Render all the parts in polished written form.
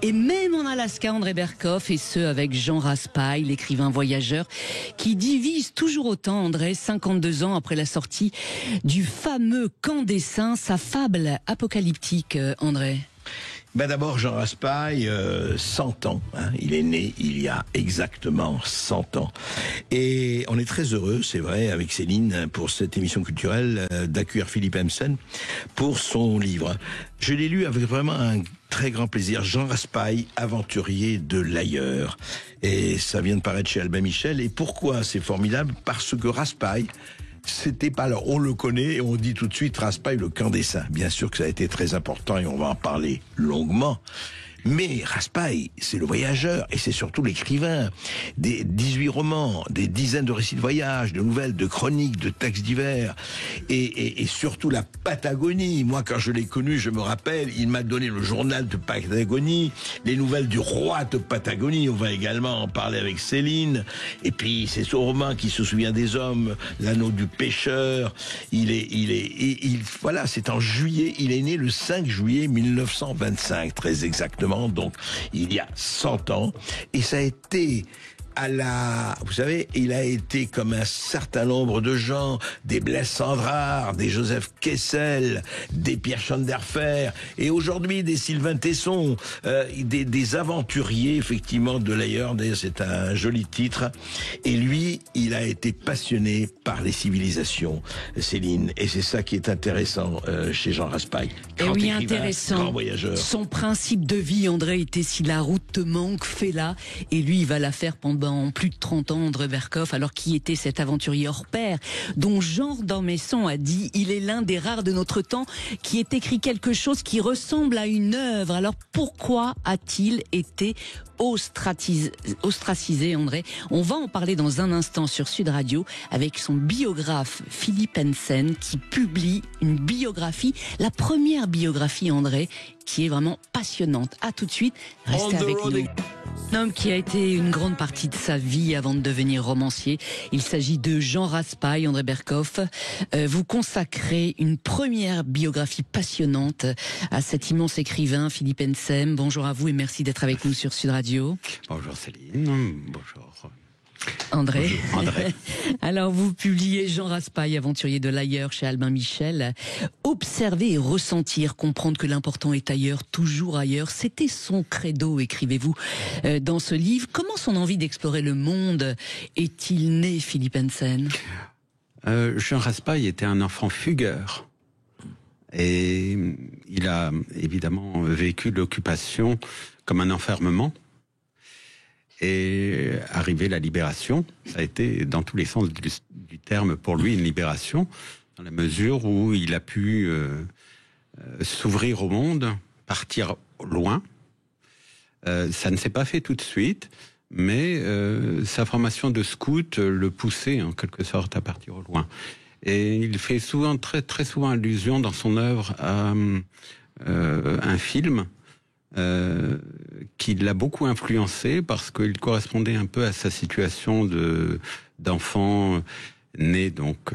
et même en Alaska, André Berkoff, et ce avec Jean Raspail, l'écrivain voyageur, qui divise toujours autant, André, 52 ans après la sortie du fameux Camp des Saints, sa fable apocalyptique, André. D'abord, Jean Raspail, 100 ans. Il est né il y a exactement 100 ans. Et on est très heureux, c'est vrai, avec Céline, pour cette émission culturelle, d'accueillir Philippe Hemsen pour son livre. Je l'ai lu avec vraiment un très grand plaisir. Jean Raspail, aventurier de l'ailleurs. Et ça vient de paraître chez Albin Michel. Et pourquoi c'est formidable? Parce que Raspail, c'était pas, alors on le connaît et on dit tout de suite Raspail, le Camp des Saints. Bien sûr que ça a été très important et on va en parler longuement. Mais Raspail, c'est le voyageur et c'est surtout l'écrivain des 18 romans, des dizaines de récits de voyage, de nouvelles, de chroniques, de textes divers et surtout la Patagonie. Moi, quand je l'ai connu, je me rappelle, il m'a donné le journal de Patagonie, les nouvelles du roi de Patagonie. On va également en parler avec Céline. Et puis, c'est ce roman qui se souvient des hommes, l'anneau du pêcheur. Voilà, c'est en juillet. Il est né le 5 juillet 1925, très exactement. Donc, il y a 100 ans. Et ça a été vous savez, il a été comme un certain nombre de gens, des Blaise Cendrars, des Joseph Kessel, des Pierre Schoenderfer, et aujourd'hui des Sylvain Tesson, des aventuriers, effectivement, de l'ailleurs. D'ailleurs, c'est un joli titre. Et lui, il a été passionné par les civilisations, Céline. Et c'est ça qui est intéressant chez Jean Raspail. Et oui, intéressant. Grand voyageur. Son principe de vie, André, était si la route te manque, fais-la. Et lui, il va la faire pendant plus de 30 ans, André Berkoff. Alors, qui était cet aventurier hors pair dont Jean d'Ormesson a dit: il est l'un des rares de notre temps qui ait écrit quelque chose qui ressemble à une œuvre. Alors, pourquoi a-t-il été ostracisé, André? On va en parler dans un instant sur Sud Radio avec son biographe Philippe Hemsen qui publie une biographie, la première biographie, André, qui est vraiment passionnante. À tout de suite, restez avec nous. Un homme qui a été une grande partie de sa vie avant de devenir romancier. Il s'agit de Jean Raspail, André Berkoff. Vous consacrez une première biographie passionnante à cet immense écrivain, Philippe Hemsen. Bonjour à vous et merci d'être avec nous sur Sud Radio. Bonjour Céline, bonjour André. Bonjour André. Alors vous publiez Jean Raspail, aventurier de l'ailleurs chez Albin Michel. Observer et ressentir, comprendre que l'important est ailleurs, toujours ailleurs. C'était son credo, écrivez-vous dans ce livre. Comment son envie d'explorer le monde est-il né, Philippe Hemsen? Jean Raspail était un enfant fugueur. Et il a évidemment vécu l'occupation comme un enfermement. Et arrivé la libération, ça a été dans tous les sens du terme pour lui une libération, dans la mesure où il a pu s'ouvrir au monde, partir loin. Ça ne s'est pas fait tout de suite, mais sa formation de scout le poussait en quelque sorte à partir au loin. Et il fait souvent, très très souvent allusion dans son œuvre à un film qui l'a beaucoup influencé parce qu'il correspondait un peu à sa situation d'enfant né donc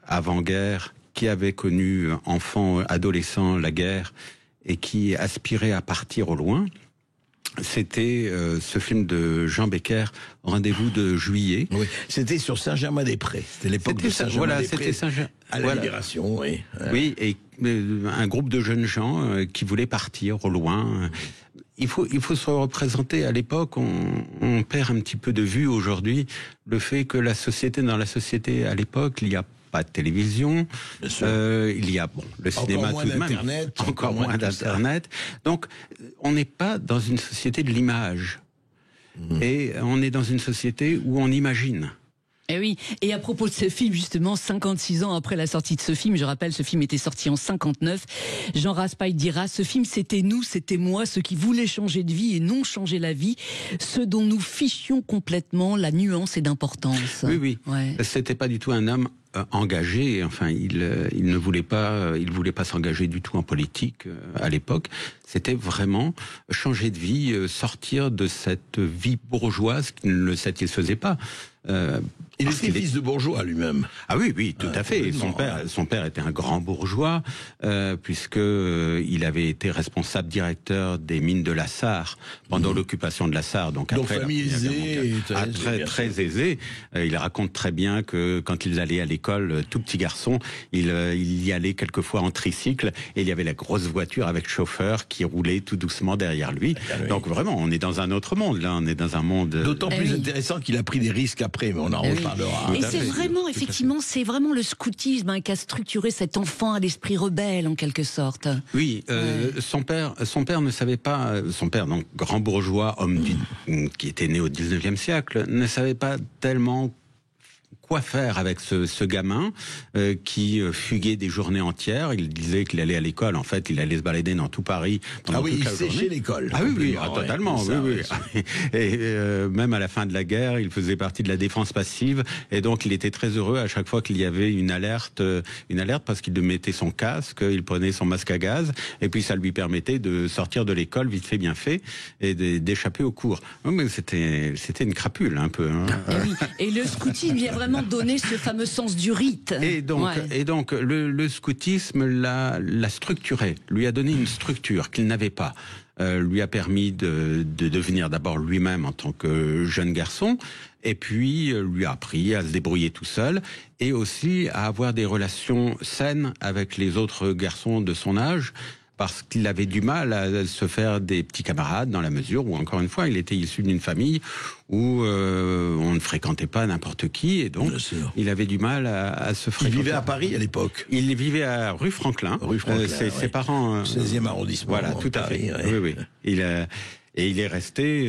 avant-guerre, qui avait connu enfant, adolescent la guerre et qui aspirait à partir au loin. C'était ce film de Jean Becker, Rendez-vous de juillet. Oui, c'était sur Saint-Germain-des-Prés. C'était l'époque de Saint-Germain-des-Prés. À la Libération, oui. Oui, et un groupe de jeunes gens qui voulaient partir au loin. Il faut se représenter. À l'époque, on perd un petit peu de vue aujourd'hui le fait que dans la société à l'époque, il y a pas de télévision, il y a le cinéma tout de même, encore moins d'internet. Donc, on n'est pas dans une société de l'image, et on est dans une société où on imagine. Eh oui, et à propos de ce film, justement, 56 ans après la sortie de ce film, je rappelle, ce film était sorti en 59, Jean Raspail dira: ce film, c'était nous, c'était moi, ceux qui voulaient changer de vie et non changer la vie, ceux dont nous fichions complètement la nuance et d'importance. Oui, oui. Ouais. C'était pas du tout un homme engagé. Enfin, il ne voulait pas, s'engager du tout en politique à l'époque. C'était vraiment changer de vie, sortir de cette vie bourgeoise qui ne le satisfaisait pas. Il était fils de bourgeois lui-même. Ah oui, tout à fait. Son père était un grand bourgeois, puisque il avait été responsable directeur des mines de la Sarre pendant l'occupation de la Sarre. Donc après, famille aisée, très aisée. Il raconte très bien que quand ils allaient à l'école, tout petit garçon, il y allait quelquefois en tricycle, et il y avait la grosse voiture avec chauffeur qui roulait tout doucement derrière lui. Donc vraiment, on est dans un autre monde. Là, on est dans un monde d'autant plus intéressant qu'il a pris des risques après, mais on en reparlera. Et c'est vraiment, effectivement, c'est vraiment le scoutisme qui a structuré cet enfant à l'esprit rebelle, en quelque sorte. Oui, son père ne savait pas, son père, donc grand bourgeois, homme qui était né au 19e siècle, ne savait pas tellement quoi faire avec ce gamin qui fuguait des journées entières. Il disait qu'il allait à l'école. En fait, il allait se balader dans tout Paris pendant toute la journée. Il séchait l'école. Ah oui, totalement. Et même à la fin de la guerre, il faisait partie de la défense passive. Et donc, il était très heureux à chaque fois qu'il y avait une alerte parce qu'il mettait son casque, il prenait son masque à gaz, et puis ça lui permettait de sortir de l'école vite fait, bien fait, et d'échapper au cours. Mais c'était une crapule un peu. Hein. Et le scoutisme vient vraiment donner ce fameux sens du rite. Et donc le scoutisme l'a structuré, lui a donné une structure qu'il n'avait pas. Lui a permis de devenir d'abord lui-même en tant que jeune garçon, et puis lui a appris à se débrouiller tout seul, et aussi à avoir des relations saines avec les autres garçons de son âge, parce qu'il avait du mal à se faire des petits camarades, dans la mesure où, encore une fois, il était issu d'une famille où on ne fréquentait pas n'importe qui, et donc il avait du mal à se fréquenter. Il vivait à Paris à l'époque. Il vivait à rue Franklin. Ses parents... 16e arrondissement. Voilà, tout à fait. Oui. Et il est resté,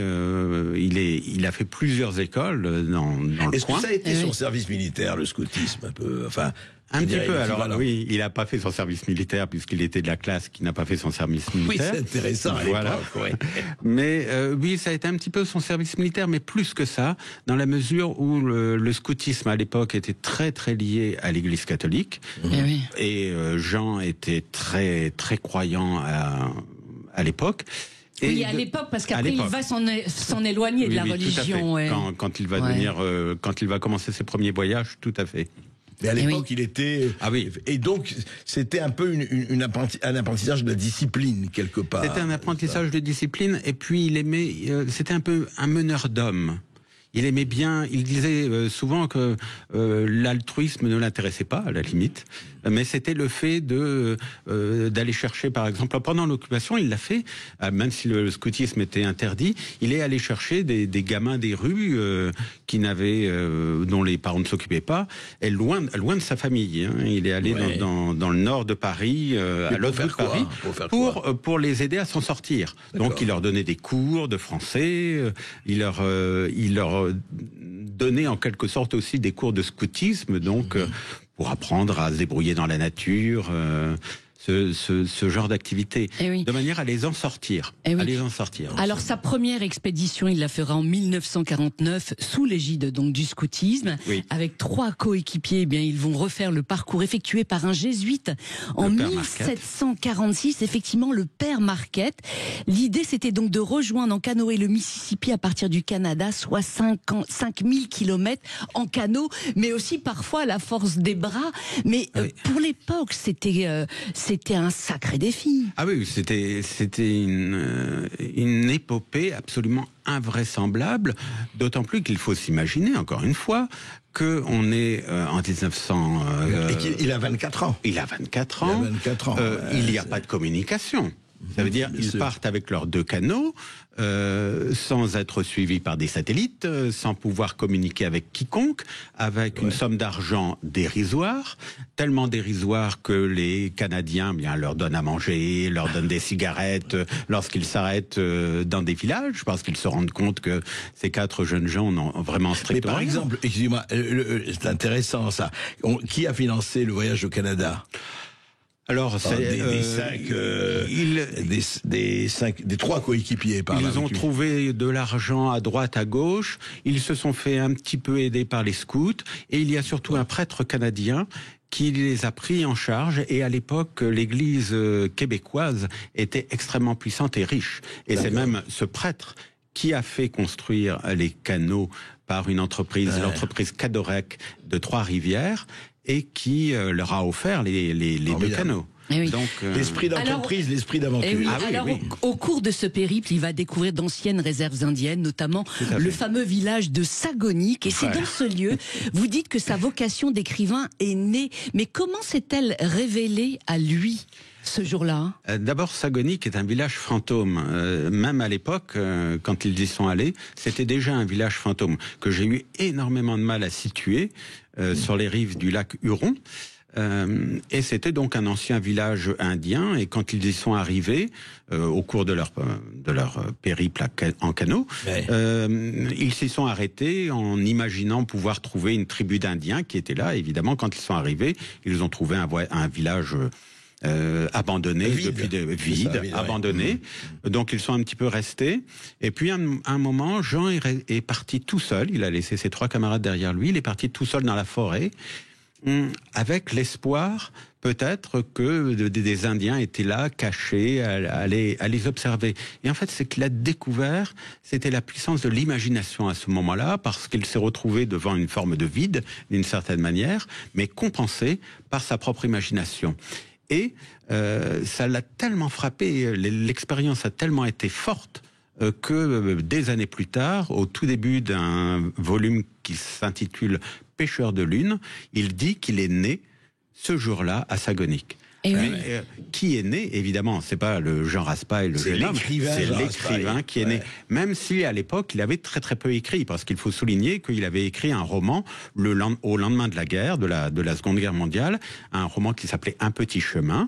il a fait plusieurs écoles dans le coin. Est-ce que ça a été son service militaire, le scoutisme, un peu, enfin... Un petit peu, alors oui, il n'a pas fait son service militaire puisqu'il était de la classe qui n'a pas fait son service militaire. Oui, c'est intéressant à l'époque, Mais oui, ça a été un petit peu son service militaire, mais plus que ça, dans la mesure où le scoutisme à l'époque était très très lié à l'Église catholique. Et Jean était très très croyant à l'époque. Oui, à l'époque, parce qu'après il va s'en éloigner de la religion. Quand il va quand il va commencer ses premiers voyages, tout à fait. Mais à l'époque, il était... Ah oui. Et donc, c'était un peu un apprentissage de la discipline, quelque part. C'était un apprentissage de discipline, et puis il aimait... c'était un peu un meneur d'hommes. Il aimait bien, il disait souvent que l'altruisme ne l'intéressait pas, à la limite, mais c'était le fait d'aller chercher, par exemple, pendant l'occupation, il l'a fait, même si le scoutisme était interdit, il est allé chercher des gamins des rues dont les parents ne s'occupaient pas, et loin de sa famille. Hein. Il est allé dans le nord de Paris, à l'autre bout de Paris, pour les aider à s'en sortir. Donc il leur donnait des cours de français, il leur donnait en quelque sorte aussi des cours de scoutisme, donc pour apprendre à se débrouiller dans la nature, ce genre d'activité, de manière à les en sortir. Alors sa première expédition, il la fera en 1949 sous l'égide donc du scoutisme, avec 3 coéquipiers. Ils vont refaire le parcours effectué par un jésuite en 1746, effectivement le père Marquette. L'idée c'était donc de rejoindre en canoë le Mississippi à partir du Canada, soit 5000 km en canot, mais aussi parfois à la force des bras. Mais pour l'époque, c'était un sacré défi. Ah oui, c'était une épopée absolument invraisemblable, d'autant plus qu'il faut s'imaginer, encore une fois, qu'on est en 1900... il a 24 ans. Il a 24 ans. Il n'y a pas de communication. Ça veut dire qu'ils partent avec leurs 2 canots, sans être suivis par des satellites, sans pouvoir communiquer avec quiconque, avec une somme d'argent dérisoire, tellement dérisoire que les Canadiens leur donnent à manger, leur donnent des cigarettes lorsqu'ils s'arrêtent dans des villages, parce qu'ils se rendent compte que ces 4 jeunes gens n'ont vraiment strictement rien. Mais par exemple, excusez-moi, c'est intéressant ça, qui a financé le voyage au Canada ? Alors, c'est des trois coéquipiers. Ils ont trouvé de l'argent à droite, à gauche. Ils se sont fait un petit peu aider par les scouts. Et il y a surtout un prêtre canadien qui les a pris en charge. Et à l'époque, l'Église québécoise était extrêmement puissante et riche. Et c'est même ce prêtre qui a fait construire les canaux par une entreprise, l'entreprise Cadorec de Trois-Rivières, et qui leur a offert les deux canaux. Oui. Donc, l'esprit d'entreprise, l'esprit d'aventure. Oui. Au cours de ce périple, il va découvrir d'anciennes réserves indiennes, notamment le fameux village de Sagonic. Et c'est dans ce lieu, vous dites que sa vocation d'écrivain est née. Mais comment s'est-elle révélée à lui ce jour-là? D'abord, Sagonic est un village fantôme. Même à l'époque, quand ils y sont allés, c'était déjà un village fantôme que j'ai eu énormément de mal à situer sur les rives du lac Huron. Et c'était donc un ancien village indien. Et quand ils y sont arrivés, au cours de leur périple en canot, ils s'y sont arrêtés en imaginant pouvoir trouver une tribu d'Indiens qui était là. Évidemment, quand ils sont arrivés, ils ont trouvé un village abandonné, abandonné. Donc ils sont un petit peu restés. Et puis à un moment, Jean est parti tout seul. Il a laissé ses 3 camarades derrière lui. Il est parti tout seul dans la forêt, avec l'espoir peut-être que des Indiens étaient là, cachés, à les observer. Et en fait, c'est qu'il a découvert, c'était la puissance de l'imagination à ce moment-là, parce qu'il s'est retrouvé devant une forme de vide, d'une certaine manière, mais compensé par sa propre imagination. Et ça l'a tellement frappé, l'expérience a tellement été forte, que des années plus tard, au tout début d'un volume qui s'intitule Pêcheur de lune, il dit qu'il est né ce jour-là à Sagonic. Mais, qui est né, évidemment, c'est pas le Jean Raspail, le jeune homme, c'est l'écrivain qui est né. Même si à l'époque il avait très très peu écrit, parce qu'il faut souligner qu'il avait écrit un roman au lendemain de la guerre, de la Seconde Guerre mondiale, un roman qui s'appelait Un petit chemin.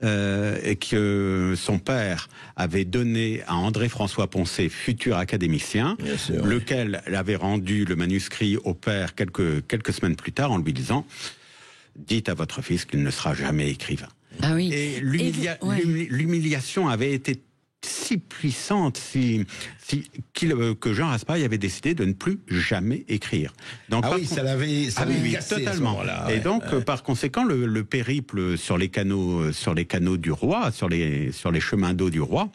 Et que son père avait donné à André-François Poncet, futur académicien, lequel avait rendu le manuscrit au père quelques semaines plus tard en lui disant « Dites à votre fils qu'il ne sera jamais écrivain ». Et l'humiliation avait été si puissante que Jean Raspail avait décidé de ne plus jamais écrire. Donc, ça l'avait cassé totalement. Et donc, par conséquent, le périple sur les canaux du roi, sur les chemins d'eau du roi,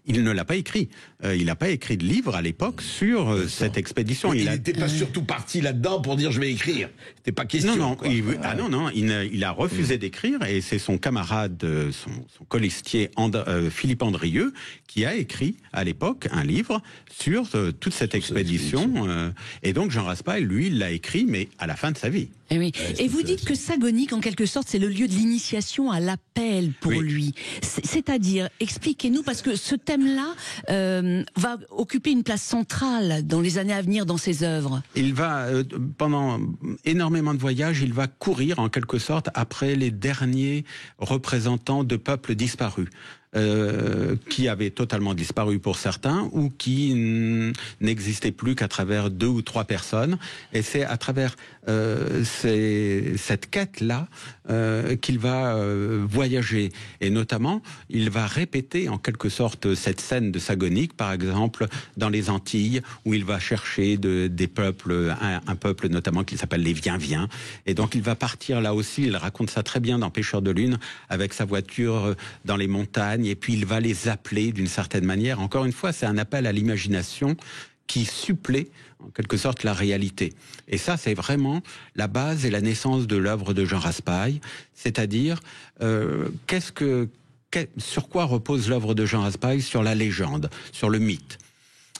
il ne l'a pas écrit. Il n'a pas écrit de livre à l'époque sur cette expédition. Il n'était pas surtout parti là-dedans pour dire je vais écrire. C'était pas question. Il a refusé d'écrire, et c'est son camarade, son colistier Philippe Andrieux, qui a écrit à l'époque un livre sur toute cette expédition. Et donc Jean Raspail, lui, il l'a écrit, mais à la fin de sa vie. Et vous dites que Sagonic, en quelque sorte, c'est le lieu de l'initiation à l'appel pour lui. C'est-à-dire, expliquez-nous, parce que ce thème-là va occuper une place centrale dans les années à venir dans ses œuvres. Il va, pendant énormément de voyages, il va courir, en quelque sorte, après les derniers représentants de peuples disparus. Qui avaient totalement disparu pour certains, ou qui n'existaient plus qu'à travers 2 ou 3 personnes. Et c'est à travers cette quête-là qu'il va voyager. Et notamment, il va répéter en quelque sorte cette scène de Sagonic, par exemple, dans les Antilles, où il va chercher des peuples, un peuple notamment qui s'appelle les Viens-Viens. Et donc il va partir là aussi, il raconte ça très bien dans Pêcheur de lune, avec sa voiture dans les montagnes, et puis il va les appeler d'une certaine manière. Encore une fois, c'est un appel à l'imagination qui supplée en quelque sorte la réalité. Et ça, c'est vraiment la base et la naissance de l'œuvre de Jean Raspail, c'est-à-dire sur quoi repose l'œuvre de Jean Raspail? Sur la légende, sur le mythe.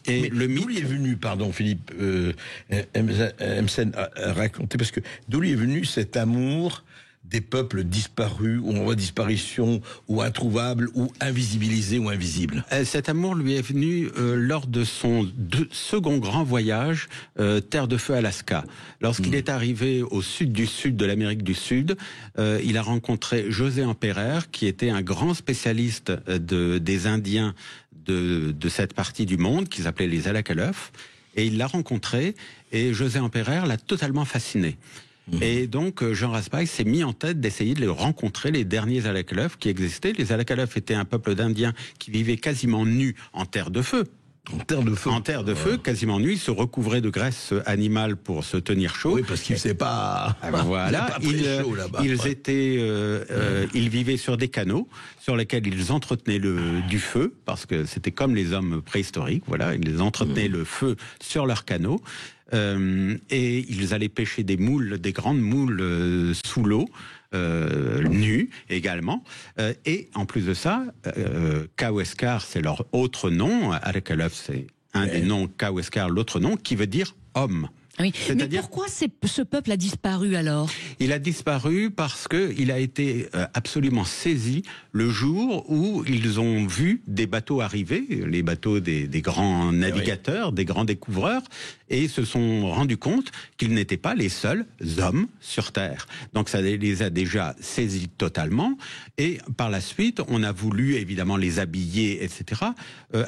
Et le mythe, d'où lui est venu, pardon Philippe, Emsen a raconté, parce que d'où lui est venu cet amour des peuples disparus, ou en voie de disparition, ou introuvables, ou invisibilisés, ou invisibles? Cet amour lui est venu lors de son second grand voyage, Terre de Feu, Alaska. Lorsqu'il est arrivé au sud de l'Amérique du Sud, il a rencontré José Emperer, qui était un grand spécialiste des Indiens de cette partie du monde, qu'ils appelaient les Alakalef, et il l'a rencontré, et José Emperer l'a totalement fasciné. Et donc, Jean Raspail s'est mis en tête d'essayer de rencontrer les derniers Alakalov qui existaient. Les Alakalov étaient un peuple d'Indiens qui vivaient quasiment nus en terre de feu. En terre de feu. En terre de feu, quasiment nus. Ils se recouvraient de graisse animale pour se tenir chaud. Oui, parce qu'il ne sait pas. Voilà. Ils vivaient sur des canaux sur lesquels ils entretenaient du feu, parce que c'était comme les hommes préhistoriques. Voilà, ils entretenaient le feu sur leurs canaux. Et ils allaient pêcher des moules, des grandes moules sous l'eau, nus également. Et en plus de ça, Kaweskar, c'est leur autre nom. Alakalov, c'est un des noms. Kaweskar, l'autre nom, qui veut dire homme. Oui. Mais pourquoi ce peuple a disparu alors? Il a disparu parce qu'il a été absolument saisi le jour où ils ont vu des bateaux arriver, les bateaux des grands navigateurs, des grands découvreurs, et se sont rendus compte qu'ils n'étaient pas les seuls hommes sur Terre. Donc ça les a déjà saisis totalement, et par la suite, on a voulu évidemment les habiller, etc.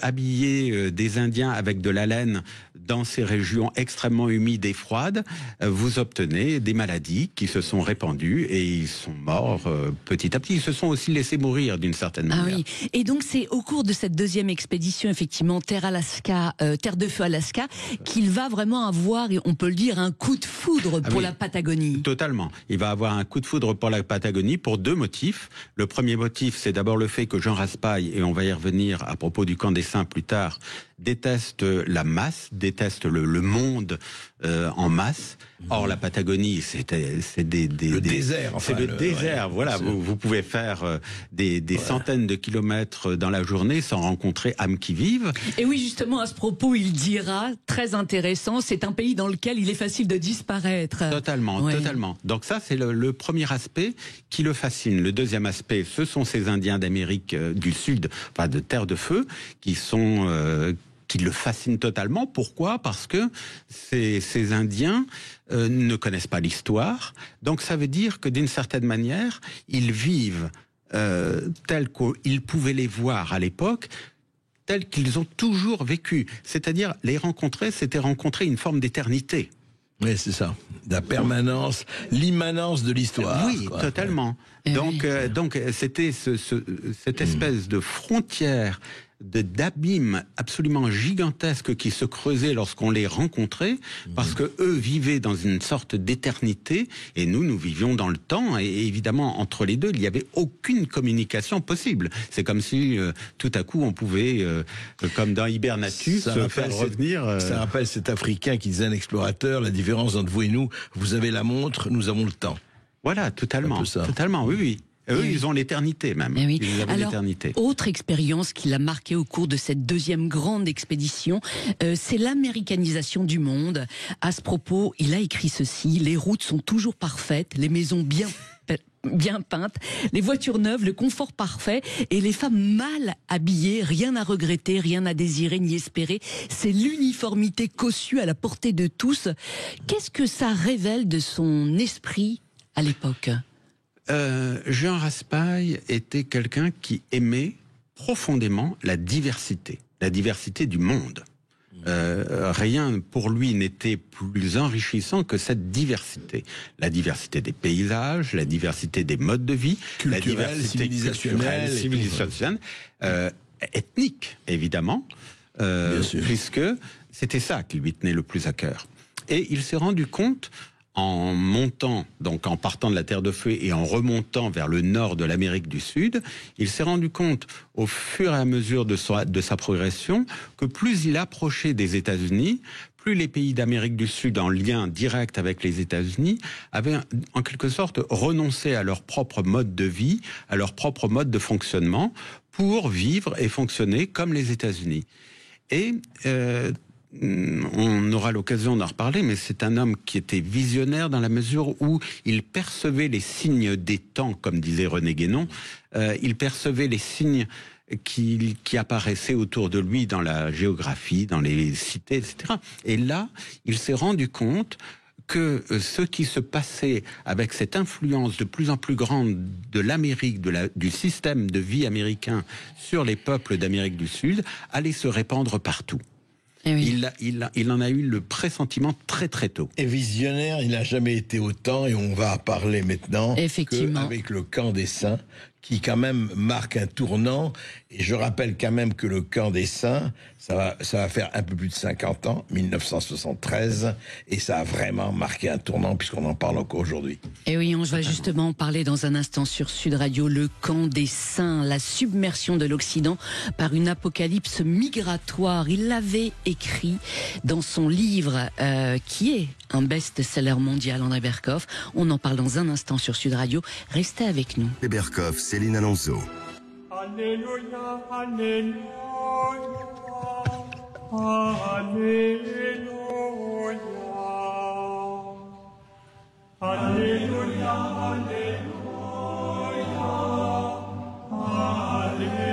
Habiller des Indiens avec de la laine dans ces régions extrêmement humides et froides, vous obtenez des maladies qui se sont répandues et ils sont morts petit à petit. Ils se sont aussi laissés mourir d'une certaine manière. Ah oui. Et donc c'est au cours de cette deuxième expédition, effectivement, Terre de Feu Alaska, qu'il va vraiment avoir, on peut le dire, un coup de foudre pour la Patagonie. Totalement. Il va avoir un coup de foudre pour la Patagonie pour deux motifs. Le premier motif, c'est d'abord le fait que Jean Raspail, et on va y revenir à propos du camp des Saints plus tard, déteste la masse, déteste le monde en masse. Or, la Patagonie, c'est des désert. Enfin, c'est le désert. Voilà, vous pouvez faire des centaines de kilomètres dans la journée sans rencontrer âme qui vive. Et oui, justement, à ce propos, il dira, très intéressant, c'est un pays dans lequel il est facile de disparaître. Totalement, totalement. Donc ça, c'est le premier aspect qui le fascine. Le deuxième aspect, ce sont ces Indiens d'Amérique du Sud, enfin de Terre de Feu, qui le fascinent totalement. Pourquoi? Parce que ces Indiens ne connaissent pas l'histoire. Donc ça veut dire que d'une certaine manière, ils vivent tels qu'ils pouvaient les voir à l'époque, tels qu'ils ont toujours vécu. C'est-à-dire, les rencontrer, c'était rencontrer une forme d'éternité. Oui, c'est ça. La permanence, l'immanence de l'histoire. Oui, quoi. Totalement. Donc c'était cette espèce de frontière, d'abîme absolument gigantesque qui se creusait lorsqu'on les rencontrait, parce que eux vivaient dans une sorte d'éternité et nous vivions dans le temps, et évidemment entre les deux il n'y avait aucune communication possible. C'est comme si tout à coup on pouvait comme dans Hibernatus faire revenir ça rappelle cet Africain qui disait à un explorateur: la différence entre vous et nous, vous avez la montre, nous avons le temps. Voilà, totalement, oui. Eux, ils ont l'éternité même. Oui. Ils avaient l'éternité. Autre expérience qui l'a marqué au cours de cette deuxième grande expédition, c'est l'américanisation du monde. À ce propos, il a écrit ceci: les routes sont toujours parfaites, les maisons bien peintes, les voitures neuves, le confort parfait, et les femmes mal habillées, rien à regretter, rien à désirer ni espérer. C'est l'uniformité cossue à la portée de tous. Qu'est-ce que ça révèle de son esprit à l'époque ? Jean Raspail était quelqu'un qui aimait profondément la diversité du monde. Rien pour lui n'était plus enrichissant que cette diversité. La diversité des paysages, la diversité des modes de vie, la diversité civilisationnelle, ethnique évidemment, puisque c'était ça qui lui tenait le plus à cœur. Et il s'est rendu compte, en montant, donc en partant de la Terre de Feu et en remontant vers le nord de l'Amérique du Sud, il s'est rendu compte au fur et à mesure de sa progression que plus il approchait des États-Unis, plus les pays d'Amérique du Sud en lien direct avec les États-Unis avaient en quelque sorte renoncé à leur propre mode de vie, à leur propre mode de fonctionnement pour vivre et fonctionner comme les États-Unis. Et on aura l'occasion d'en reparler, mais c'est un homme qui était visionnaire dans la mesure où il percevait les signes des temps, comme disait René Guénon. Il percevait les signes qui apparaissaient autour de lui dans la géographie, dans les cités, etc. Et là, il s'est rendu compte que ce qui se passait avec cette influence de plus en plus grande de l'Amérique, du système de vie américain sur les peuples d'Amérique du Sud, allait se répandre partout. Eh oui. Il en a eu le pressentiment très très tôt. Et visionnaire, il n'a jamais été autant, et on va parler maintenant avec le Camp des Saints, qui quand même marque un tournant. Et je rappelle quand même que le Camp des Saints, ça va faire un peu plus de 50 ans, 1973, et ça a vraiment marqué un tournant puisqu'on en parle encore aujourd'hui. Et oui, on va justement en parler dans un instant sur Sud Radio, le Camp des Saints, la submersion de l'Occident par une apocalypse migratoire. Il l'avait écrit dans son livre qui est un best-seller mondial, André Berkoff. On en parle dans un instant sur Sud Radio. Restez avec nous. Berkoff, Céline Alonso. Alléluia, Alléluia, Alléluia, Alléluia, Alléluia.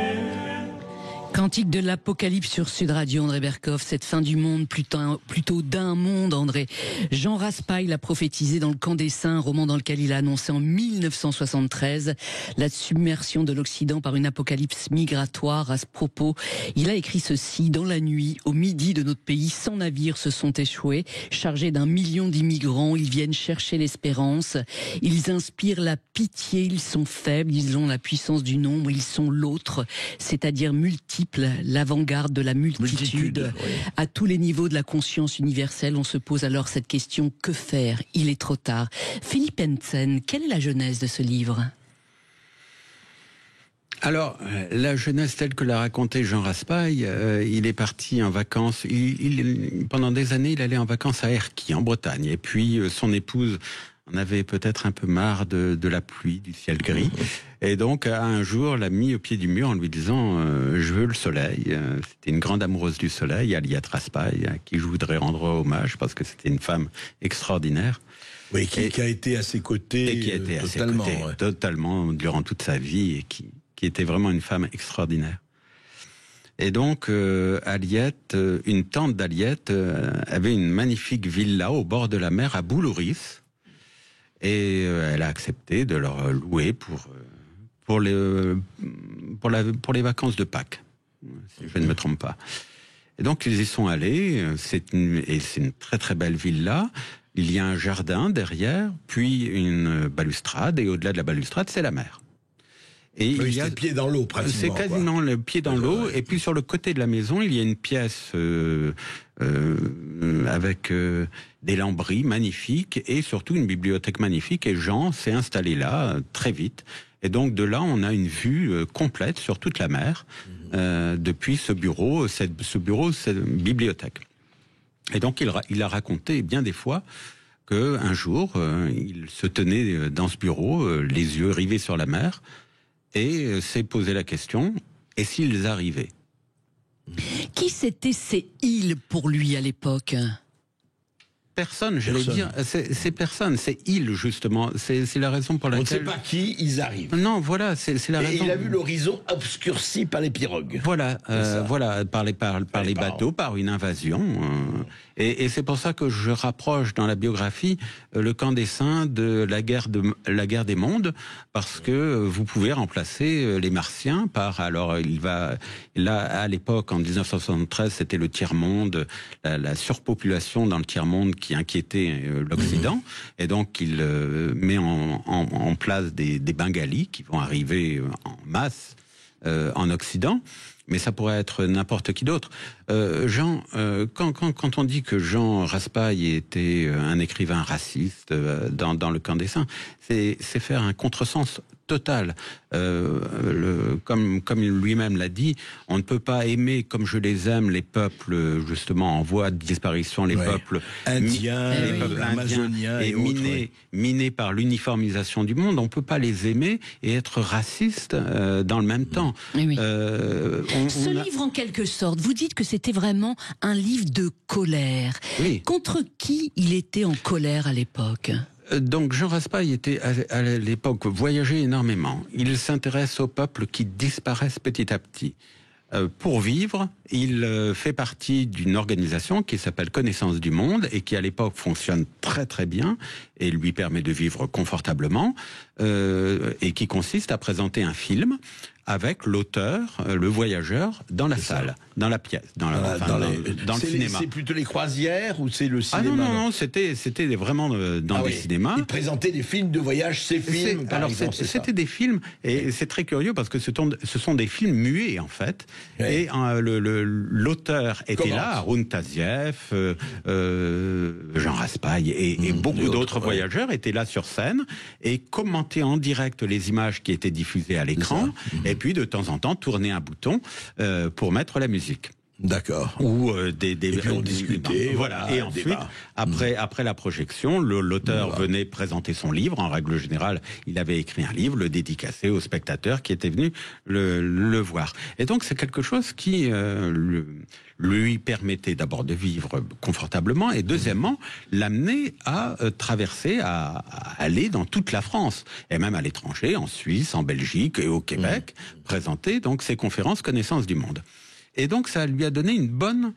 Cantique de l'Apocalypse sur Sud Radio, André Berkoff, cette fin du monde, plutôt d'un monde, André. Jean Raspail l'a prophétisé dans le Camp des Saints, un roman dans lequel il a annoncé en 1973 la submersion de l'Occident par une apocalypse migratoire. À ce propos, il a écrit ceci: dans la nuit, au midi de notre pays, 100 navires se sont échoués, chargés d'1 million d'immigrants. Ils viennent chercher l'espérance. Ils inspirent la pitié. Ils sont faibles. Ils ont la puissance du nombre. Ils sont l'autre, c'est-à-dire multiple, l'avant-garde de la multitude. Oui. À tous les niveaux de la conscience universelle, on se pose alors cette question: que faire? Il est trop tard. Philippe Hensen, quelle est la genèse de ce livre? Alors, la jeunesse telle que l'a raconté Jean Raspail, il est parti en vacances. Pendant des années, il allait en vacances à Erquy, en Bretagne. Et puis, son épouse en avait peut-être un peu marre de la pluie, du ciel gris. Et donc, un jour, l'a mis au pied du mur en lui disant je veux le soleil. C'était une grande amoureuse du soleil, Aliette Raspail, à qui je voudrais rendre hommage parce que c'était une femme extraordinaire. Oui, qui a été à ses côtés. Et qui a été à ses côtés, totalement, durant toute sa vie, et qui était vraiment une femme extraordinaire. Et donc, Aliette, une tante d'Aliette, avait une magnifique villa au bord de la mer à Boulouris. Et elle a accepté de leur louer pour les vacances de Pâques, si je ne me trompe pas. Et donc, ils y sont allés. C'est une très très belle villa. Il y a un jardin derrière, puis une balustrade, et au-delà de la balustrade, c'est la mer. Et il y a le pied dans l'eau, pratiquement. C'est quasiment le pied dans l'eau. Et puis sur le côté de la maison, il y a une pièce avec des lambris magnifiques et surtout une bibliothèque magnifique. Et Jean s'est installé là très vite. Et donc de là, on a une vue complète sur toute la mer depuis ce bureau, cette bibliothèque. Et donc il a raconté bien des fois qu'un jour, il se tenait dans ce bureau, les yeux rivés sur la mer, et s'est posé la question, et s'ils arrivaient? Qui c'étaient ces îles pour lui à l'époque? Personne, j'allais dire, c'est personne, c'est ils justement, c'est la raison pour laquelle... On ne sait pas qui ils arrivent. Non, voilà, c'est la raison. Et il a vu l'horizon obscurci par les pirogues. Voilà, voilà, par les bateaux, par une invasion. Et c'est pour ça que je rapproche dans la biographie le Camp des Saints de la guerre des mondes, parce que vous pouvez remplacer les Martiens par... Alors, là, à l'époque, en 1973, c'était le tiers-monde, la surpopulation dans le tiers-monde qui inquiétait l'Occident, et donc il met en place des Bengalis qui vont arriver en masse en Occident, mais ça pourrait être n'importe qui d'autre. Jean, quand on dit que Jean Raspail était un écrivain raciste dans le Camp des Saints, c'est faire un contresens total. Comme lui-même l'a dit, on ne peut pas aimer comme je les aime les peuples justement en voie de disparition, les peuples indiens, les peuples amazoniens et minés par l'uniformisation du monde. On ne peut pas les aimer et être raciste dans le même temps. Oui. Ce livre, en quelque sorte, vous dites que c'était vraiment un livre de colère. Oui. Contre qui il était en colère à l'époque ? Donc Jean Raspail était à l'époque voyageait énormément. Il s'intéresse aux peuples qui disparaissent petit à petit. Pour vivre, il fait partie d'une organisation qui s'appelle Connaissance du Monde et qui à l'époque fonctionne très très bien et lui permet de vivre confortablement. et qui consiste à présenter un film avec l'auteur, le voyageur, dans la salle, dans la pièce, dans le cinéma. C'est plutôt les croisières ou c'est le cinéma? Non, c'était vraiment dans des cinémas. Il présentait des films de voyage, ces films, par exemple. C'était des films, et c'est très curieux parce que ce sont des films muets, en fait. Oui. Et l'auteur était là, Haroun Tazieff, Jean Raspail et beaucoup d'autres voyageurs étaient là sur scène et commentaient en direct les images qui étaient diffusées à l'écran. Et puis de temps en temps tourner un bouton pour mettre la musique. D'accord. Ou et puis on discutait. Voilà. Et ensuite, après la projection, l'auteur venait présenter son livre. En règle générale, il avait écrit un livre, le dédicacé aux spectateurs qui étaient venus le voir. Et donc c'est quelque chose qui lui permettait d'abord de vivre confortablement et deuxièmement l'amener à traverser, à aller dans toute la France et même à l'étranger, en Suisse, en Belgique et au Québec, présenter donc ses conférences Connaissance du monde. Et donc ça lui a donné une bonne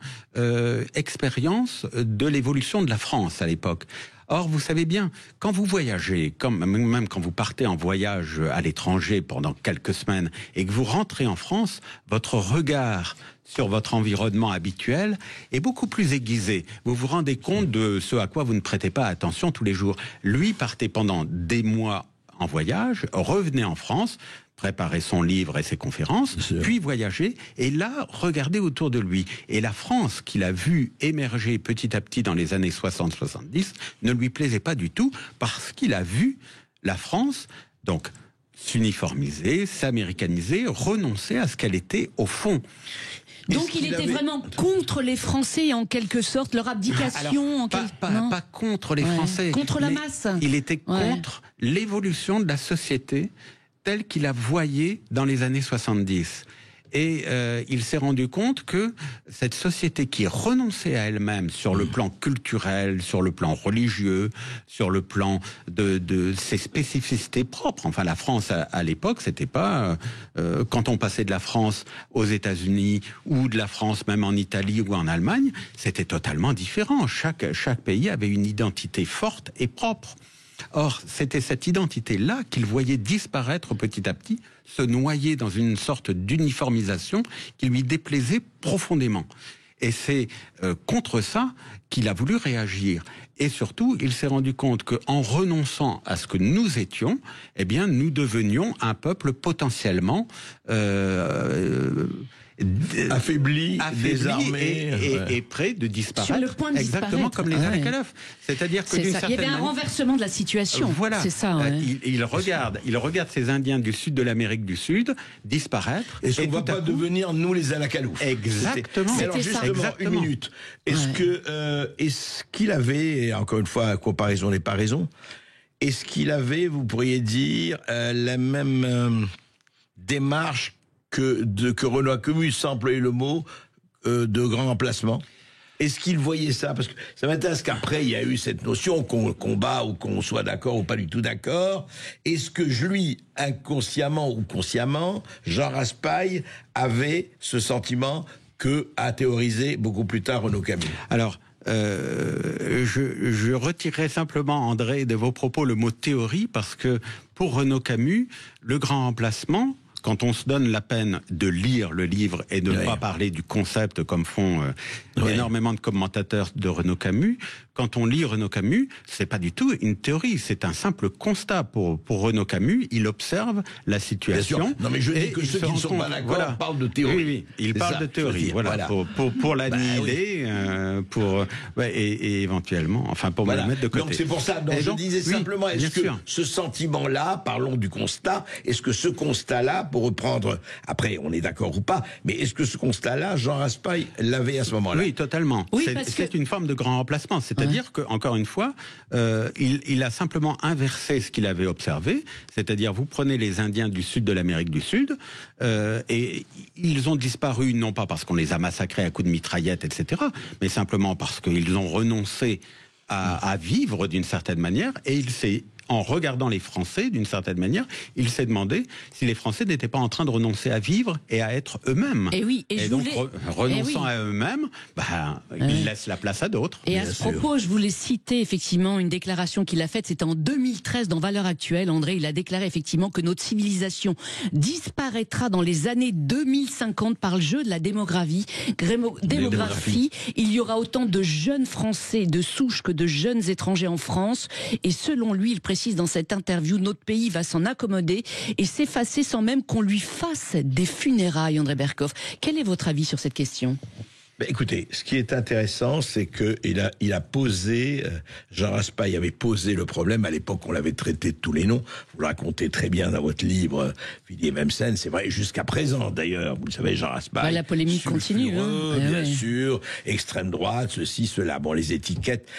expérience de l'évolution de la France à l'époque. Or, vous savez bien, quand vous voyagez, même quand vous partez en voyage à l'étranger pendant quelques semaines et que vous rentrez en France, votre regard sur votre environnement habituel est beaucoup plus aiguisé. Vous vous rendez compte de ce à quoi vous ne prêtez pas attention tous les jours. Lui partait pendant des mois en voyage, revenait en France, préparer son livre et ses conférences, puis voyager, et là, regarder autour de lui. Et la France qu'il a vu émerger petit à petit dans les années 60-70 ne lui plaisait pas du tout, parce qu'il a vu la France, donc, s'uniformiser, s'américaniser, renoncer à ce qu'elle était au fond. Donc il était vraiment contre les Français, en quelque sorte, leur abdication. Alors, pas contre les Français. Contre la masse. Il était contre l'évolution de la société telle qu'il la voyait dans les années 70. Et il s'est rendu compte que cette société qui renonçait à elle-même sur le plan culturel, sur le plan religieux, sur le plan de ses spécificités propres. Enfin, la France à l'époque, c'était pas quand on passait de la France aux États-Unis ou de la France même en Italie ou en Allemagne, c'était totalement différent. Chaque pays avait une identité forte et propre. Or, c'était cette identité-là qu'il voyait disparaître petit à petit, se noyer dans une sorte d'uniformisation qui lui déplaisait profondément. Et c'est contre ça qu'il a voulu réagir. Et surtout, il s'est rendu compte qu'en renonçant à ce que nous étions, eh bien, nous devenions un peuple potentiellement affaibli, désarmé et près de disparaître. Sur le point de exactement disparaître. comme les Alcalofs. C'est-à-dire que d'une certaine il y avait un renversement de la situation. Voilà. C'est ça. Il regarde ces Indiens du sud de l'Amérique du Sud disparaître. Est-ce qu'on ne va pas devenir nous les Alcalofs? Exactement. Alors justement, une minute. Est-ce qu'il avait, et encore une fois, comparaison n'est pas raison, est-ce qu'il avait, vous pourriez dire, la même démarche que Renoir Camus, sans employer le mot, de grand emplacement? Est-ce qu'il voyait ça? Parce que ça m'intéresse qu'après, il y a eu cette notion qu'on combat ou qu'on soit d'accord ou pas du tout d'accord. Est-ce que lui, inconsciemment ou consciemment, Jean Raspail avait ce sentiment que a théorisé beaucoup plus tard Renaud Camus? Alors, je retirerai simplement, André, de vos propos le mot théorie, parce que pour Renaud Camus, le grand remplacement, quand on se donne la peine de lire le livre et de ne pas parler du concept comme font énormément de commentateurs de Renaud Camus, quand on lit Renaud Camus, c'est pas du tout une théorie, c'est un simple constat pour Renaud Camus. Il observe la situation. Non mais je dis que ceux qui ne sont pas d'accord parlent de théorie. Oui, il parle de théorie. Voilà. Pour l'annihiler, et éventuellement, enfin pour me la mettre de côté. Donc c'est pour ça. Donc je disais simplement, est-ce que ce sentiment-là, parlons du constat, est-ce que ce constat-là, pour reprendre, après on est d'accord ou pas, mais est-ce que ce constat-là, Jean Raspail l'avait à ce moment-là? Oui, totalement. Oui, c'est une forme de grand remplacement. C'est-à-dire que, encore une fois, il a simplement inversé ce qu'il avait observé. C'est-à-dire, vous prenez les Indiens du sud de l'Amérique du Sud, et ils ont disparu non pas parce qu'on les a massacrés à coups de mitraillettes, etc., mais simplement parce qu'ils ont renoncé à vivre d'une certaine manière, et il s'est en regardant les Français, d'une certaine manière, il s'est demandé si les Français n'étaient pas en train de renoncer à vivre et à être eux-mêmes. Et oui, et donc, renonçant à eux-mêmes, ils laissent la place à d'autres. Et à ce propos, je voulais citer effectivement une déclaration qu'il a faite, c'était en 2013 dans Valeurs Actuelles. André, il a déclaré effectivement que notre civilisation disparaîtra dans les années 2050 par le jeu de la démographie. Il y aura autant de jeunes Français de souche que de jeunes étrangers en France. Et selon lui, il précise dans cette interview, notre pays va s'en accommoder et s'effacer sans même qu'on lui fasse des funérailles, André Berkoff. Quel est votre avis sur cette question ? Écoutez, ce qui est intéressant, c'est que il a posé, Jean Raspail avait posé le problème. À l'époque, on l'avait traité de tous les noms. Vous le racontez très bien dans votre livre, Philippe Emsen. C'est vrai, jusqu'à présent, d'ailleurs. Vous le savez, Jean Raspail. La polémique continue. Bien sûr. Extrême droite, ceci, cela. Bon, les étiquettes,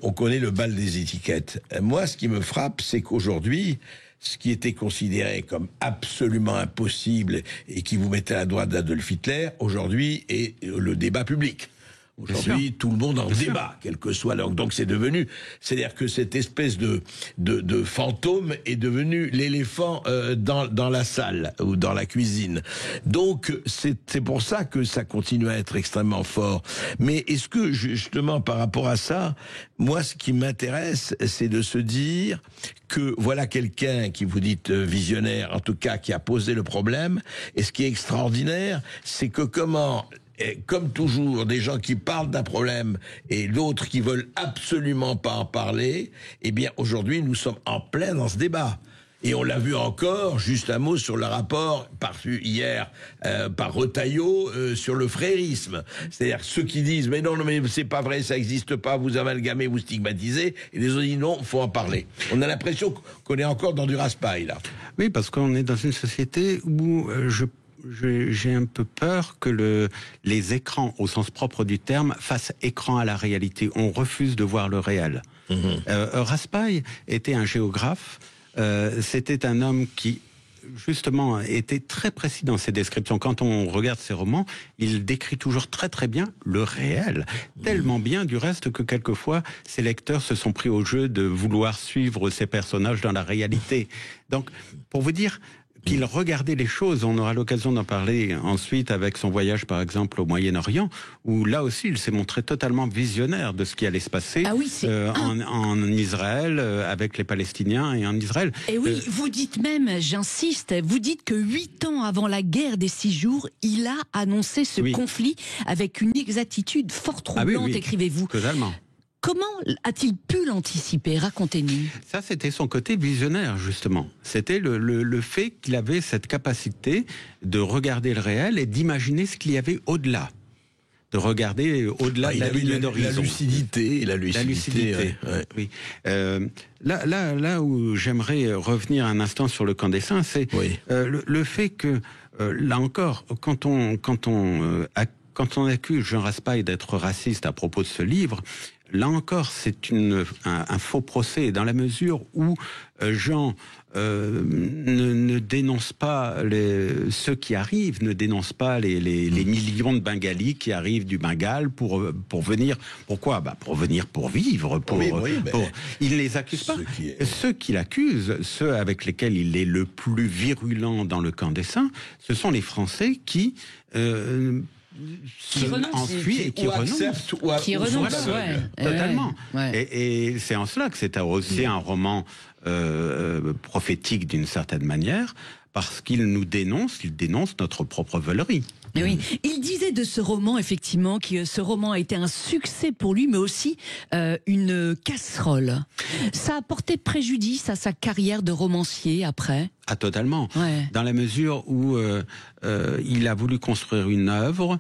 on connaît le bal des étiquettes. Moi, ce qui me frappe, c'est qu'aujourd'hui, ce qui était considéré comme absolument impossible et qui vous mettait à la droite d'Adolf Hitler, aujourd'hui est le débat public. Aujourd'hui, tout le monde en débat, quel que soit leur... Donc c'est devenu... C'est-à-dire que cette espèce de fantôme est devenu l'éléphant dans la salle ou dans la cuisine. Donc c'est pour ça que ça continue à être extrêmement fort. Mais est-ce que, justement, par rapport à ça, moi, ce qui m'intéresse, c'est de se dire que voilà quelqu'un qui, vous dites visionnaire, en tout cas, qui a posé le problème. Et ce qui est extraordinaire, c'est que comme toujours, des gens qui parlent d'un problème et d'autres qui veulent absolument pas en parler, eh bien, aujourd'hui, nous sommes en plein dans ce débat. Et on l'a vu encore, juste un mot sur le rapport paru hier par Retailleau sur le frérisme. C'est-à-dire ceux qui disent mais non, mais c'est pas vrai, ça existe pas, vous amalgamez, vous stigmatisez, et les autres disent non, faut en parler. On a l'impression qu'on est encore dans du Raspail, là. Oui, parce qu'on est dans une société où j'ai un peu peur que les écrans, au sens propre du terme, fassent écran à la réalité. On refuse de voir le réel. Raspail était un géographe. C'était un homme qui, justement, était très précis dans ses descriptions. Quand on regarde ses romans, il décrit toujours très très bien le réel. Tellement bien, du reste, que quelquefois, ses lecteurs se sont pris au jeu de vouloir suivre ces personnages dans la réalité. Donc, pour vous dire qu'il regardait les choses, on aura l'occasion d'en parler ensuite avec son voyage par exemple au Moyen-Orient, où là aussi il s'est montré totalement visionnaire de ce qui allait se passer en Israël, avec les Palestiniens et en Israël. Et oui, vous dites même, j'insiste, vous dites que 8 ans avant la guerre des 6 jours, il a annoncé ce conflit avec une exactitude fort troublante, écrivez-vous. Totalement. Comment a-t-il pu l'anticiper? Racontez-nous. Ça, c'était son côté visionnaire, justement. C'était le fait qu'il avait cette capacité de regarder le réel et d'imaginer ce qu'il y avait au-delà. De regarder au-delà de la ligne d'horizon. La lucidité. Oui. Là où j'aimerais revenir un instant sur le camp des Saints, c'est le fait que, là encore, quand on accuse Jean Raspail d'être raciste à propos de ce livre, là encore, c'est un faux procès, dans la mesure où Jean ne dénonce pas ceux qui arrivent, ne dénonce pas les millions de Bengalis qui arrivent du Bengale pour venir. Pourquoi? Pour venir pour vivre. Il ne les accuse pas. Ceux qui l'accusent, ceux avec lesquels il est le plus virulent dans le camp des Saints, ce sont les Français qui enfuient et qui renoncent. Totalement. Et c'est en cela que c'est aussi un roman prophétique d'une certaine manière, parce qu'il nous dénonce, il dénonce notre propre veulerie. Oui, il disait de ce roman, effectivement, que ce roman a été un succès pour lui, mais aussi une casserole. Ça a porté préjudice à sa carrière de romancier après? Ah, totalement. Dans la mesure où il a voulu construire une œuvre,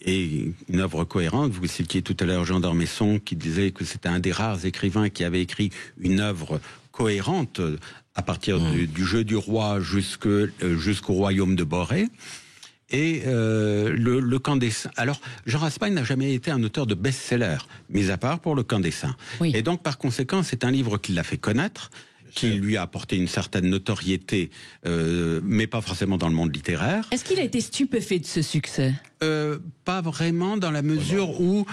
et une œuvre cohérente. Vous citiez tout à l'heure Jean d'Ormesson qui disait que c'était un des rares écrivains qui avait écrit une œuvre cohérente à partir du jeu du roi jusqu'au royaume de Borée. Et le camp des Saints. Alors, Jean Raspail n'a jamais été un auteur de best-seller, mis à part pour le camp des Saints. Et donc, par conséquent, c'est un livre qui l'a fait connaître. qui lui a apporté une certaine notoriété, mais pas forcément dans le monde littéraire. Est-ce qu'il a été stupéfait de ce succès ? Pas vraiment, dans la mesure où,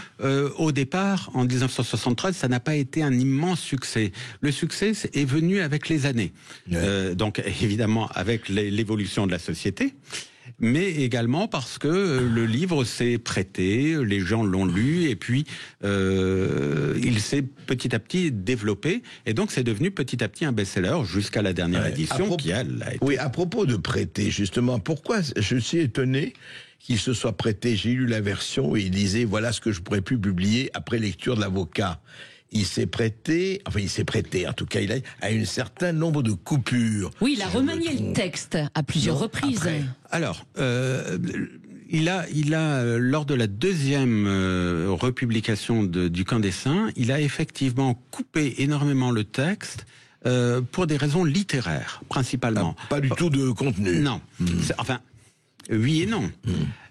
au départ, en 1973, ça n'a pas été un immense succès. Le succès est venu avec les années. Donc, évidemment, avec l'évolution de la société, mais également parce que le livre s'est prêté, les gens l'ont lu, et puis il s'est petit à petit développé, et donc c'est devenu petit à petit un best-seller jusqu'à la dernière édition qui a été... Oui, à propos de prêter, justement, pourquoi je suis étonné qu'il se soit prêté? J'ai lu la version où il disait voilà ce que je pourrais plus publier après lecture de l'avocat. Il s'est prêté, en tout cas, il a à un certain nombre de coupures. Oui, il a remanié le texte à plusieurs reprises. Après. Alors, il a lors de la deuxième republication du Camp des Saints, il a effectivement coupé énormément le texte pour des raisons littéraires, principalement. Pas du tout de contenu. Non. Enfin, oui et non.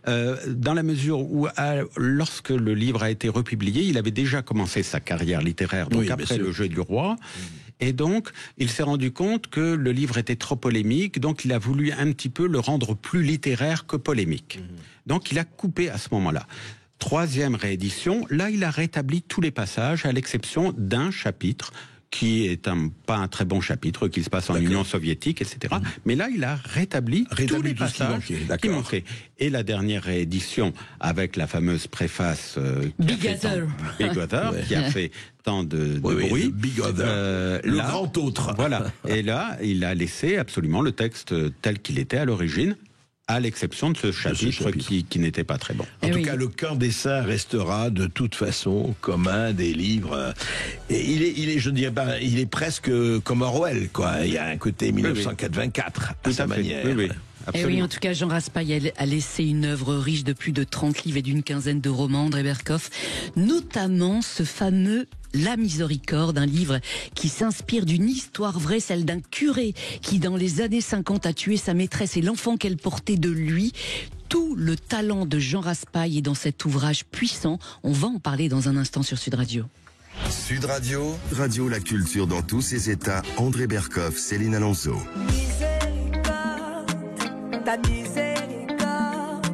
Dans la mesure où, lorsque le livre a été republié, il avait déjà commencé sa carrière littéraire, donc après Le Jeu du Roi. Et donc, il s'est rendu compte que le livre était trop polémique, donc il a voulu un petit peu le rendre plus littéraire que polémique. Donc, il a coupé à ce moment-là. Troisième réédition, là, il a rétabli tous les passages, à l'exception d'un chapitre, qui est pas un très bon chapitre, qui se passe en Union soviétique, etc. Mais là, il a rétabli tous les passages qui manquaient. Et la dernière réédition, avec la fameuse préface Big Other, qui a fait tant de bruit. Big Other, le grand autre. Voilà. Et là, il a laissé absolument le texte tel qu'il était à l'origine, à l'exception de ce chapitre qui n'était pas très bon. En tout cas, Le Camp des Saints restera de toute façon comme un des livres. Et il est, je dirais pas, il est presque comme Orwell, quoi. Il y a un côté 1984 à sa manière. Et oui, en tout cas, Jean Raspail a laissé une œuvre riche de plus de 30 livres et d'une quinzaine de romans, André Berkoff, notamment ce fameux La Miséricorde, un livre qui s'inspire d'une histoire vraie, celle d'un curé qui, dans les années 50, a tué sa maîtresse et l'enfant qu'elle portait de lui. Tout le talent de Jean Raspail est dans cet ouvrage puissant. On va en parler dans un instant sur Sud Radio. Sud Radio, Radio La Culture dans tous ses états. André Berkoff, Céline Alonso. Ta miséricorde,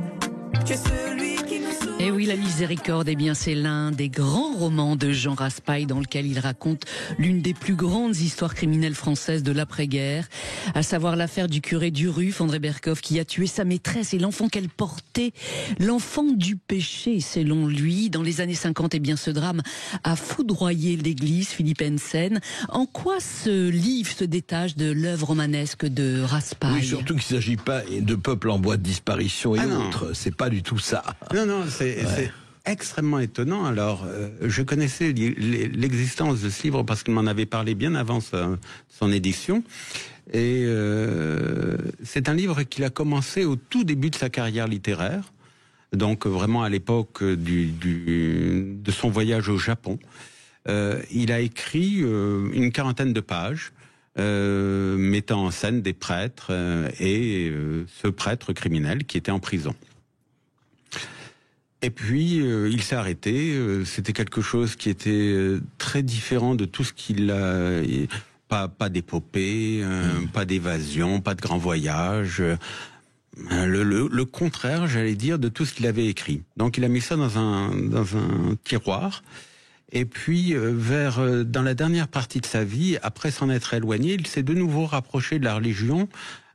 tu es celui qui nous sauve. Et oui, La Miséricorde, eh bien, c'est l'un des grands romans de Jean Raspail dans lequel il raconte l'une des plus grandes histoires criminelles françaises de l'après-guerre, à savoir l'affaire du curé Duruf, André Berkoff, qui a tué sa maîtresse et l'enfant qu'elle portait, l'enfant du péché, selon lui. Dans les années 50, eh bien, ce drame a foudroyé l'église, Philippe Hensen. En quoi ce livre se détache de l'œuvre romanesque de Raspail? Oui, surtout qu'il ne s'agit pas de peuple en voie de disparition et autres. C'est pas du tout ça. Non, c'est extrêmement étonnant. Alors, je connaissais l'existence de ce livre parce qu'il m'en avait parlé bien avant son édition. Et c'est un livre qu'il a commencé au tout début de sa carrière littéraire, donc vraiment à l'époque de son voyage au Japon. Il a écrit une quarantaine de pages mettant en scène des prêtres et ce prêtre criminel qui était en prison. Et puis, il s'est arrêté. C'était quelque chose qui était très différent de tout ce qu'il a... Pas d'épopée, pas d'évasion, pas de grand voyage. Le contraire, j'allais dire, de tout ce qu'il avait écrit. Donc, il a mis ça dans un tiroir. Et puis, dans la dernière partie de sa vie, après s'en être éloigné, il s'est de nouveau rapproché de la religion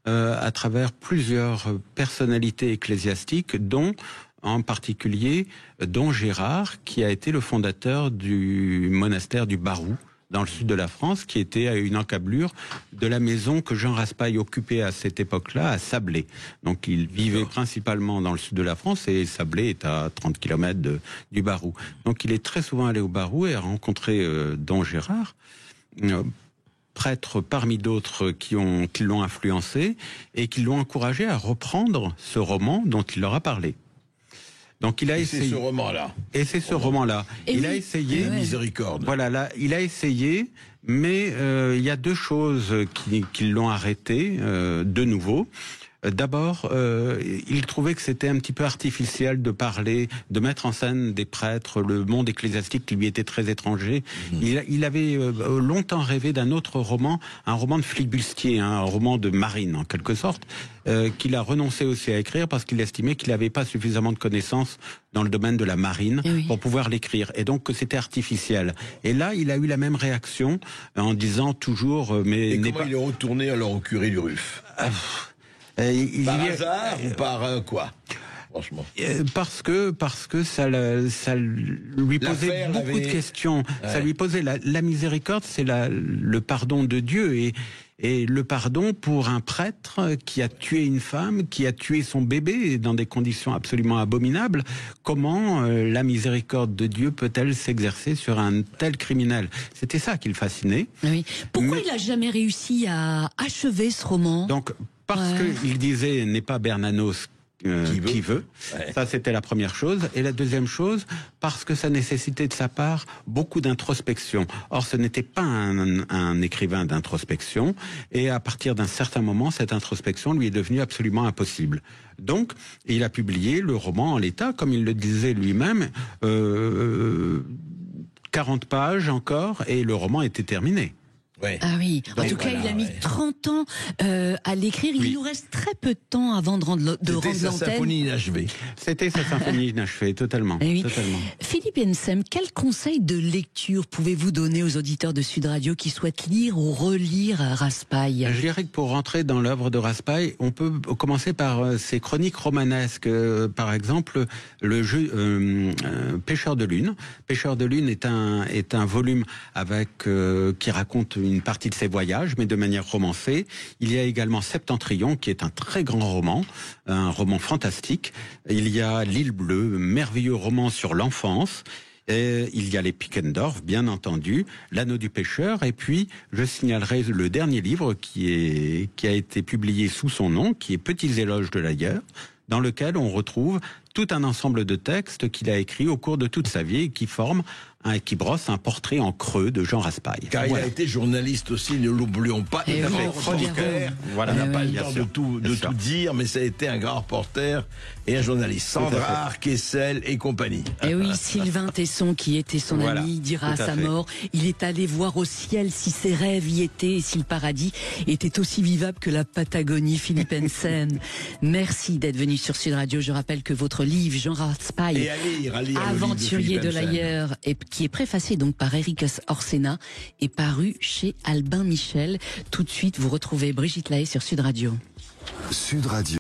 à travers plusieurs personnalités ecclésiastiques, dont en particulier Don Gérard, qui a été le fondateur du monastère du Barou, dans le sud de la France, qui était à une encablure de la maison que Jean Raspail occupait à cette époque-là, à Sablé. Donc il vivait principalement dans le sud de la France, et Sablé est à 30 km du Barou. Donc il est très souvent allé au Barou et a rencontré Don Gérard, prêtre parmi d'autres qui l'ont influencé et qui l'ont encouragé à reprendre ce roman dont il leur a parlé. Donc il a essayé. C'est ce roman-là. Et c'est ce roman-là. Il a essayé. Miséricorde. Voilà, là, il a essayé, mais il y a deux choses qui l'ont arrêté de nouveau. D'abord, il trouvait que c'était un petit peu artificiel de parler, de mettre en scène des prêtres, le monde ecclésiastique qui lui était très étranger. Il avait longtemps rêvé d'un autre roman, un roman de flibustier, un roman de marine en quelque sorte, qu'il a renoncé aussi à écrire parce qu'il estimait qu'il n'avait pas suffisamment de connaissances dans le domaine de la marine pour pouvoir l'écrire, et donc que c'était artificiel. Et là, il a eu la même réaction en disant toujours mais comment il est retourné alors au curé du Ruf? Par hasard ou par quoi? Franchement. Parce que ça lui posait beaucoup de questions. Ouais. Ça lui posait la miséricorde, c'est le pardon de Dieu, et le pardon pour un prêtre qui a tué une femme, qui a tué son bébé dans des conditions absolument abominables. Comment la miséricorde de Dieu peut-elle s'exercer sur un tel criminel? C'était ça qui le fascinait. Oui. Pourquoi il n'a jamais réussi à achever ce roman? Donc, parce qu'il disait, n'est pas Bernanos qui veut. Ouais. Ça, c'était la première chose. Et la deuxième chose, parce que ça nécessitait de sa part beaucoup d'introspection. Or, ce n'était pas un écrivain d'introspection. Et à partir d'un certain moment, cette introspection lui est devenue absolument impossible. Donc, il a publié le roman en l'état, comme il le disait lui-même, 40 pages encore, et le roman était terminé. Ouais. Ah oui, en tout cas, il a mis 30 ans à l'écrire. Il nous reste très peu de temps avant de rendre l'antenne. C'était sa symphonie inachevée. C'était sa symphonie inachevée, totalement. Totalement. Philippe Ensem, quel conseil de lecture pouvez-vous donner aux auditeurs de Sud Radio qui souhaitent lire ou relire Raspail? Je dirais que pour rentrer dans l'œuvre de Raspail, on peut commencer par ses chroniques romanesques. Par exemple, le jeu Pêcheur de lune. Pêcheur de lune est un volume qui raconte une partie de ses voyages, mais de manière romancée. Il y a également Septentrion, qui est un très grand roman, un roman fantastique. Il y a L'île bleue, merveilleux roman sur l'enfance. Et il y a les Pickendorf, bien entendu, L'anneau du pêcheur, et puis je signalerai le dernier livre qui a été publié sous son nom, qui est Petits éloges de l'ailleurs, dans lequel on retrouve tout un ensemble de textes qu'il a écrits au cours de toute sa vie et qui brosse un portrait en creux de Jean Raspail. Car il a été journaliste aussi, ne l'oublions pas. Il a fait chroniqueur. Voilà, on n'a pas le temps de tout dire, mais ça a été un grand reporter et un journaliste. Sandrard, Kessel et compagnie. Et oui, Sylvain Tesson, qui était son ami, dira à sa mort, il est allé voir au ciel si ses rêves y étaient et si le paradis était aussi vivable que la Patagonie. Philippe Ensem, merci d'être venu sur Sud Radio. Je rappelle que votre livre, Jean Raspail, Aventurier de l'ailleurs, qui est préfacé donc par Éric Orsena, est paru chez Albin Michel. Tout de suite, vous retrouvez Brigitte Lahaie sur Sud Radio. Sud Radio.